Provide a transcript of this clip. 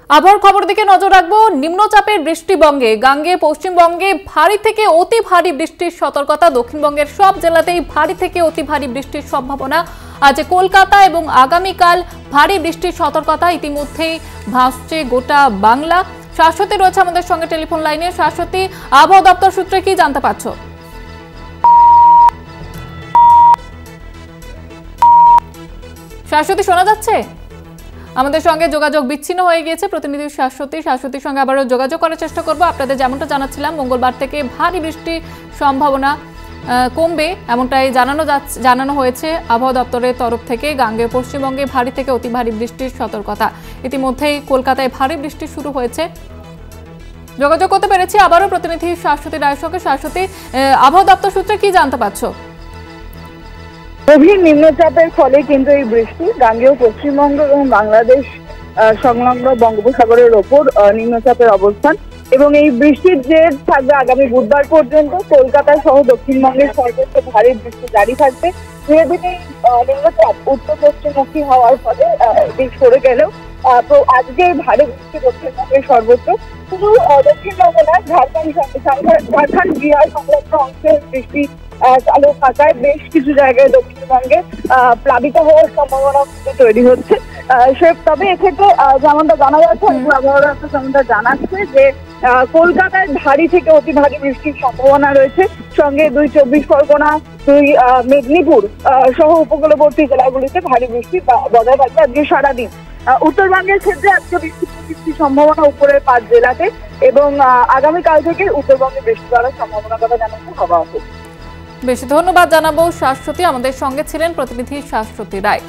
আবহাওয়ার খবর দিকে নজর রাখবো। নিম্নচাপের বৃষ্টিবঙ্গে গাঙ্গে পশ্চিমবঙ্গে ভারী থেকে অতি ভারী বৃষ্টির সতর্কতা। দক্ষিণবঙ্গের সব জেলাতেই ভারী থেকে অতি ভারী বৃষ্টির সম্ভাবনা। আজ কলকাতা এবং আগামীকাল ভারী বৃষ্টির সতর্কতা ইতিমধ্যেই ভাসছে গোটা বাংলা। শাশ্বতী রয়েছে আমাদের সঙ্গে টেলিফোন লাইনে। শাশ্বতী, আবহাওয়া দপ্তর সূত্রে কি জানতে পারছো? শাশ্বতী, শোনা যাচ্ছে? আমাদের সঙ্গে যোগাযোগ বিচ্ছিন্ন হয়ে গিয়েছে প্রতিনিধি শাশ্বতীর সঙ্গে আবারও যোগাযোগ করার চেষ্টা করব। আপনাদের যেমনটা জানাচ্ছিলাম, মঙ্গলবার থেকে ভারী বৃষ্টির সম্ভাবনা কমবে এমনটাই জানানো হয়েছে আবহাওয়া দপ্তরের তরফ থেকে। গাঙ্গে পশ্চিমবঙ্গে ভারী থেকে অতি ভারী বৃষ্টির সতর্কতা। ইতিমধ্যেই কলকাতায় ভারী বৃষ্টি শুরু হয়েছে। যোগাযোগ করতে পেরেছি আবারও প্রতিনিধি শাশ্বতী রায়ের সঙ্গে। শাশ্বতী, আবহাওয়া দপ্তর সূত্রে কি জানতে পারছো? গভীর নিম্নচাপের ফলে কিন্তু এই বৃষ্টি গাঙ্গেয় পশ্চিমবঙ্গ এবং বাংলাদেশ সংলগ্ন বঙ্গোপসাগরের ওপর নিম্নচাপের অবস্থান, এবং এই বৃষ্টির জের থাকবে আগামী বুধবার পর্যন্ত। কলকাতা সহ দক্ষিণবঙ্গের সর্বোচ্চ ভারী বৃষ্টি জারি থাকবে। ধীরে ধীরে নিম্নচাপ উত্তর পশ্চিমমুখী হওয়ার ফলে দিক সরে গেলেও তো আজকে ভারী বৃষ্টি দক্ষিণবঙ্গের সর্বোচ্চ। শুধু দক্ষিণবঙ্গ নয়, ঝাড়খণ্ড বিহার সংলগ্ন অংশের বৃষ্টি চালু থাকায় বেশ কিছু জায়গায় দক্ষিণবঙ্গে প্লাবিত হওয়ার সম্ভাবনা তৈরি হচ্ছে। তবে এক্ষেত্রে যেমনটা জানা যাচ্ছে, আবহাওয়া দপ্তর যেমনটা জানাচ্ছে যে কলকাতায় ভারী থেকে অতি ভারী বৃষ্টির সম্ভাবনা রয়েছে। সঙ্গে 2 চব্বিশ পরগনা, 2 মেদিনীপুর সহ উপকূলবর্তী জেলাগুলিতে ভারী বৃষ্টি বজায় থাকবে আজকে সারাদিন। উত্তরবঙ্গের ক্ষেত্রে আজকে বৃষ্টির সম্ভাবনা উপরের 5 জেলাতে, এবং আগামীকাল থেকে উত্তরবঙ্গে বৃষ্টি পড়ার সম্ভাবনার কথা জানাচ্ছে হাওয়া অফিস। বেশি ধন্যবাদ জানাবো শাশ্বতী। আমাদের সঙ্গে ছিলেন প্রতিনিধি শাশ্বতী রায়।